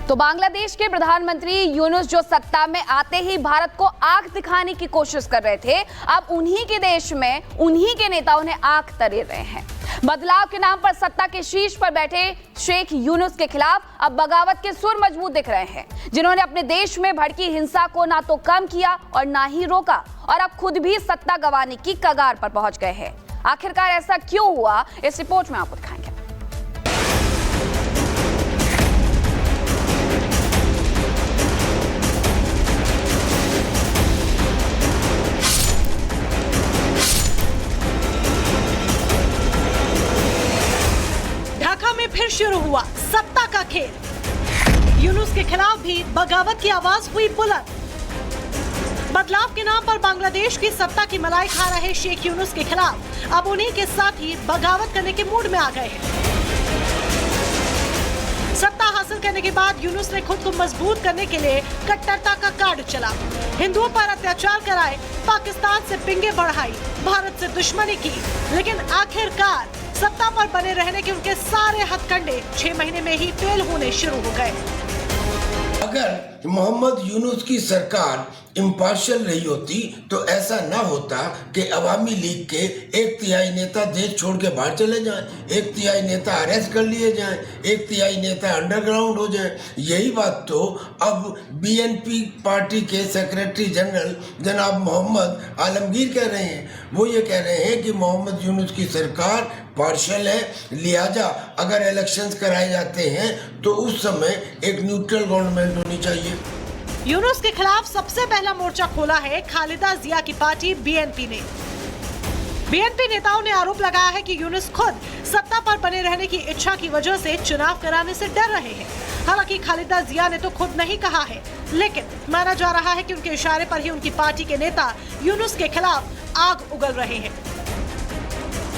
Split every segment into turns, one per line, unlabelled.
तो बांग्लादेश के प्रधानमंत्री यूनुस जो सत्ता में आते ही भारत को आंख दिखाने की कोशिश कर रहे थे, अब उन्हीं के देश में उन्हीं के नेता उन्हें आंख तरेर रहे हैं। बदलाव के नाम पर सत्ता के शीर्ष पर बैठे शेख यूनुस के खिलाफ अब बगावत के सुर मजबूत दिख रहे हैं, जिन्होंने अपने देश में भड़की हिंसा को ना तो कम किया और ना ही रोका, और अब खुद भी सत्ता गंवाने की कगार पर पहुंच गए हैं। आखिरकार ऐसा क्यों हुआ, इस रिपोर्ट में आपको दिखाएंगे।
फिर शुरू हुआ सत्ता का खेल। यूनुस के खिलाफ भी बगावत की आवाज हुई बुलंद। बदलाव के नाम पर बांग्लादेश की सत्ता की मलाई खा रहे शेख यूनुस के खिलाफ अब उन्हीं के साथ ही बगावत करने के मूड में आ गए हैं। सत्ता हासिल करने के बाद यूनुस ने खुद को मजबूत करने के लिए कट्टरता का कार्ड चला, हिंदुओं पर अत्याचार कराए, पाकिस्तान से पिंगे बढ़ाई, भारत से दुश्मनी की, लेकिन आखिरकार सत्ता पर बने रहने के उनके सारे हथकंडे 6 महीने में ही फेल होने शुरू हो गए।
अगर मोहम्मद यूनुस की सरकार इम्पार्शियल रही होती तो ऐसा ना होता कि अवामी लीग के 1/3 नेता देश छोड़ के बाहर चले जाएं, 1/3 नेता अरेस्ट कर लिए जाएं, 1/3 नेता अंडरग्राउंड हो जाएं। यही बात तो अब बीएनपी पार्टी के सेक्रेटरी जनरल जनाब मोहम्मद आलमगीर कह रहे हैं। वो ये कह रहे हैं कि मोहम्मद यूनुस की सरकार पार्शियल है, लिहाजा अगर इलेक्शंस कराए जाते हैं तो उस समय एक न्यूट्रल गवर्नमेंट होनी चाहिए।
यूनुस के खिलाफ सबसे पहला मोर्चा खोला है खालिदा जिया की पार्टी बीएनपी ने। बीएनपी नेताओं ने आरोप लगाया है कि यूनुस खुद सत्ता पर बने रहने की इच्छा की वजह से चुनाव कराने से डर रहे हैं। हालांकि खालिदा जिया ने तो खुद नहीं कहा है, लेकिन माना जा रहा है कि उनके इशारे पर ही उनकी पार्टी के नेता यूनुस के खिलाफ आग उगल रहे हैं।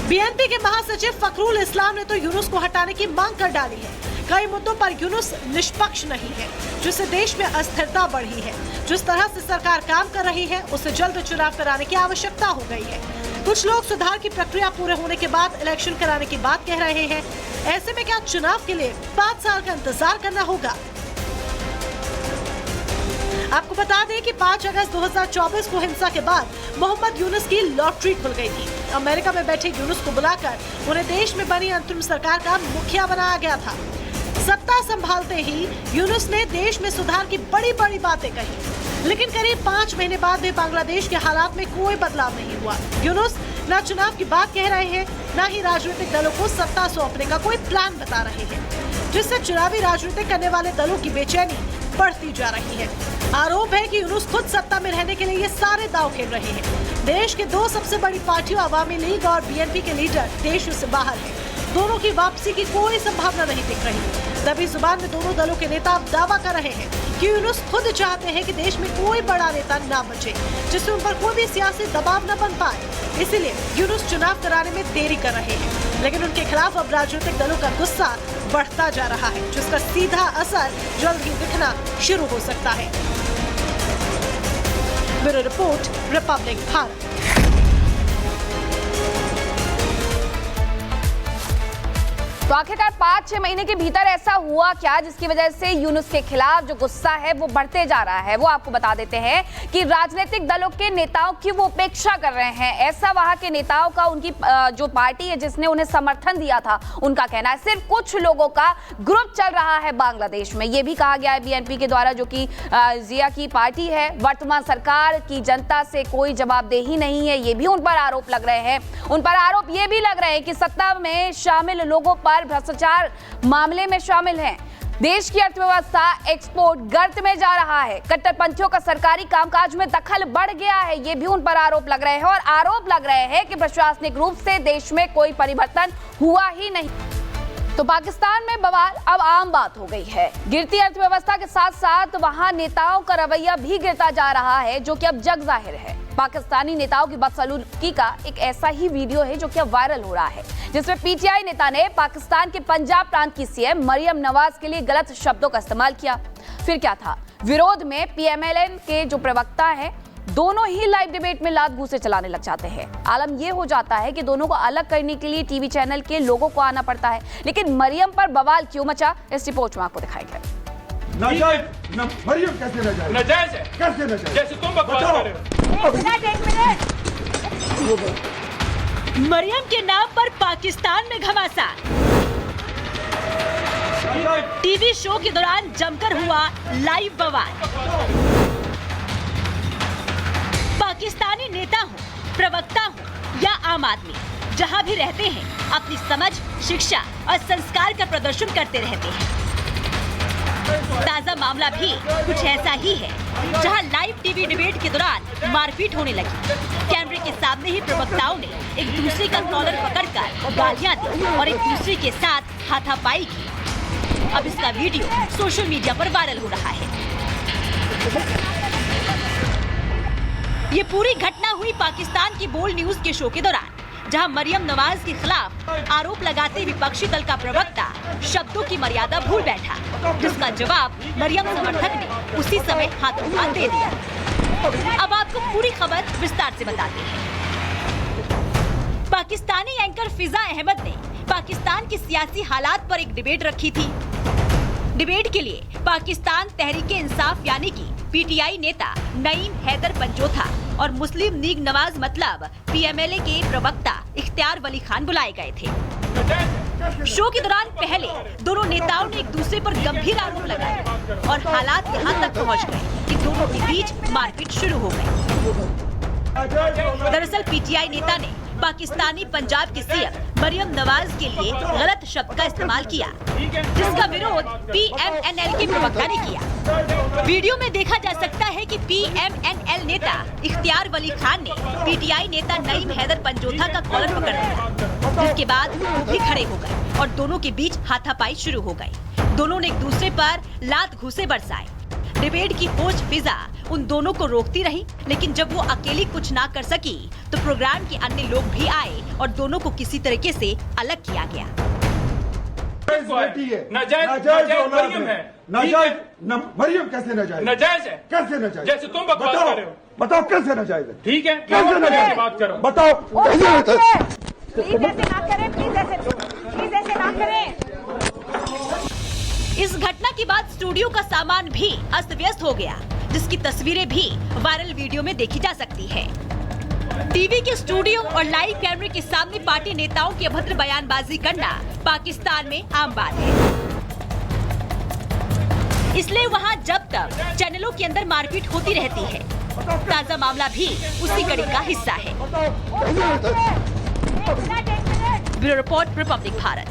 बीएनपी के महासचिव फखरुल इस्लाम ने तो यूनुस को हटाने की मांग कर डाली है। कई मुद्दों पर यूनुस निष्पक्ष नहीं है, जिससे देश में अस्थिरता बढ़ी है। जिस तरह से सरकार काम कर रही है, उससे जल्द चुनाव कराने की आवश्यकता हो गई है। कुछ लोग सुधार की प्रक्रिया पूरे होने के बाद इलेक्शन कराने की बात कह रहे हैं। ऐसे में क्या चुनाव के लिए 5 साल का इंतजार करना होगा? आपको बता दें कि 5 अगस्त 2024 को हिंसा के बाद मोहम्मद यूनुस की लॉटरी खुल गई थी। अमेरिका में बैठे यूनुस को बुलाकर उन्हें देश में बनी अंतरिम सरकार का मुखिया बनाया गया था। सत्ता संभालते ही यूनुस ने देश में सुधार की बड़ी बड़ी बातें कही, लेकिन करीब 5 महीने बाद भी बांग्लादेश के हालात में कोई बदलाव नहीं हुआ। यूनुस न चुनाव की बात कह रहे हैं, न ही राजनीतिक दलों को सत्ता सौंपने का कोई प्लान बता रहे हैं, जिससे चुनावी राजनीति करने वाले दलों की बेचैनी बढ़ती जा रही है। आरोप है कि यूनुस खुद सत्ता में रहने के लिए ये सारे दांव खेल रहे हैं। देश के 2 सबसे बड़ी पार्टियों अवामी लीग और बीएनपी के लीडर देश से बाहर हैं। दोनों की वापसी की कोई संभावना नहीं दिख रही। दबी जुबान में दोनों दलों के नेता अब दावा कर रहे हैं कि यूनुस खुद चाहते हैं कि देश में कोई बड़ा नेता ना बचे, जिससे उन पर कोई भी सियासी दबाव न बन पाए। इसीलिए यूनुस चुनाव कराने में देरी कर रहे हैं, लेकिन उनके खिलाफ अब राजनीतिक दलों का गुस्सा बढ़ता जा रहा है, जिसका सीधा असर जल्द ही दिखना शुरू हो सकता है। Bureau report, Republic Bharat.
तो आखिरकार 5-6 महीने के भीतर ऐसा हुआ क्या जिसकी वजह से यूनुस के खिलाफ जो गुस्सा है वो बढ़ते जा रहा है? वो आपको बता देते हैं कि राजनीतिक दलों के नेताओं की वो उपेक्षा कर रहे हैं। ऐसा वहां के नेताओं का, उनकी जो पार्टी है जिसने उन्हें समर्थन दिया था, उनका कहना है। सिर्फ कुछ लोगों का ग्रुप चल रहा है बांग्लादेश में। ये भी कहा गया है बीएनपी के द्वारा, जो कि जिया की पार्टी है। वर्तमान सरकार की जनता से कोई जवाबदेही नहीं है, ये भी उन पर आरोप लग रहे हैं। उन पर आरोप ये भी लग रहे हैं कि सत्ता में शामिल लोगों पर भ्रष्टाचार मामले में शामिल हैं। देश की अर्थव्यवस्था एक्सपोर्ट गर्त में जा रहा है। कट्टरपंथियों का सरकारी कामकाज में दखल बढ़ गया है, ये भी उन पर आरोप लग रहे हैं। और आरोप लग रहे हैं कि प्रशासनिक रूप से देश में कोई परिवर्तन हुआ ही नहीं। तो पाकिस्तान में बवाल अब आम बात हो गई है। गिरती अर्थव्यवस्था के साथ साथ वहां नेताओं का रवैया भी गिरता जा रहा है, जो कि अब जग जाहिर है। पाकिस्तानी नेताओं की बदसलूकी का एक ऐसा ही वीडियो है जो कि अब वायरल हो रहा है, जिसमें पीटीआई नेता ने पाकिस्तान के पंजाब प्रांत की सीएम मरियम नवाज के लिए गलत शब्दों का इस्तेमाल किया। फिर क्या था, विरोध में पीएमएलएन के जो प्रवक्ता है, दोनों ही लाइव डिबेट में लात घूंसे चलाने लग जाते हैं। आलम यह हो जाता है कि दोनों को अलग करने के लिए टीवी चैनल के लोगों को आना पड़ता है। लेकिन मरियम पर बवाल क्यों मचा, इस रिपोर्ट में आपको दिखाएंगे।
नाजायज मरियम कैसे नाजायज?
नाजायज है
कैसे नाजायज?
जैसे तुम बकवास कर रहे हो।
मरियम के नाम पर पाकिस्तान में घमासान। टीवी शो के दौरान जमकर हुआ लाइव बवाल। पाकिस्तानी नेता हो, प्रवक्ता हो या आम आदमी, जहां भी रहते हैं अपनी समझ, शिक्षा और संस्कार का प्रदर्शन करते रहते हैं। ताजा मामला भी कुछ ऐसा ही है, जहां लाइव टीवी डिबेट के दौरान मारपीट होने लगी। कैमरे के सामने ही प्रवक्ताओं ने एक दूसरे का कॉलर पकड़कर गालियां दी और एक दूसरे के साथ हाथापाई की। अब इसका वीडियो सोशल मीडिया पर वायरल हो रहा है। ये पूरी घटना हुई पाकिस्तान की बोल्ड न्यूज के शो के दौरान, जहां मरियम नवाज के खिलाफ आरोप लगाते विपक्षी दल का प्रवक्ता शब्दों की मर्यादा भूल बैठा, जिसका जवाब मरियम समर्थक ने उसी समय हाथों हाथ दे दिया। अब आपको पूरी खबर विस्तार से बताते हैं। पाकिस्तानी एंकर फिजा अहमद ने पाकिस्तान के सियासी हालात पर एक डिबेट रखी थी। डिबेट के लिए पाकिस्तान तहरीके इंसाफ यानी कि पीटीआई नेता नईम हैदर पंजोथा और मुस्लिम लीग नवाज मतलब पीएमएलए के प्रवक्ता इख्तियार वली खान बुलाए गए थे। शो के दौरान पहले दोनों नेताओं ने एक दूसरे पर गंभीर आरोप लगाए और हालात यहाँ तक पहुँच गए कि दोनों के बीच मारपीट शुरू हो गई। दरअसल पीटीआई नेता ने पाकिस्तानी पंजाब के सीएम मरियम नवाज के लिए गलत शब्द का इस्तेमाल किया, जिसका विरोध पीएमएनएल के प्रवक्ता ने किया। वीडियो में देखा जा सकता है कि पीएमएनएल नेता इख्तियार वली खान ने पीटीआई नेता नईम हैदर पंजोथा का कॉलर पकड़ लिया, जिसके बाद वो भी खड़े हो गए और दोनों के बीच हाथापाई शुरू हो गई। दोनों ने एक दूसरे पर लात घूंसे बरसाए। डिबेट की होस्ट फिजा उन दोनों को रोकती रही, लेकिन जब वो अकेली कुछ ना कर सकी तो प्रोग्राम के अन्य लोग भी आए और दोनों को किसी तरीके से अलग किया गया।
नाजायज मरियम है।
नाजायज मरियम कैसे नाजायज?
नाजायज है
कैसे नाजायज?
जैसे तुम बकवास कर रहे हो।
बताओ कैसे नाजायज है?
ठीक है,
कैसे नाजायज?
बात करो।
बताओ
प्लीज ऐसे ना करें, प्लीज ऐसे ना करें।
इस घटना के बाद स्टूडियो का सामान भी अस्त व्यस्त हो गया, जिसकी तस्वीरें भी वायरल वीडियो में देखी जा सकती है। टीवी के स्टूडियो और लाइव कैमरे के सामने पार्टी नेताओं की अभद्र बयानबाजी करना पाकिस्तान में आम बात है। इसलिए वहां जब तक चैनलों के अंदर मारपीट होती रहती है। ताजा मामला भी उसी कड़ी का हिस्सा है। Bureau report, Republic Bharat.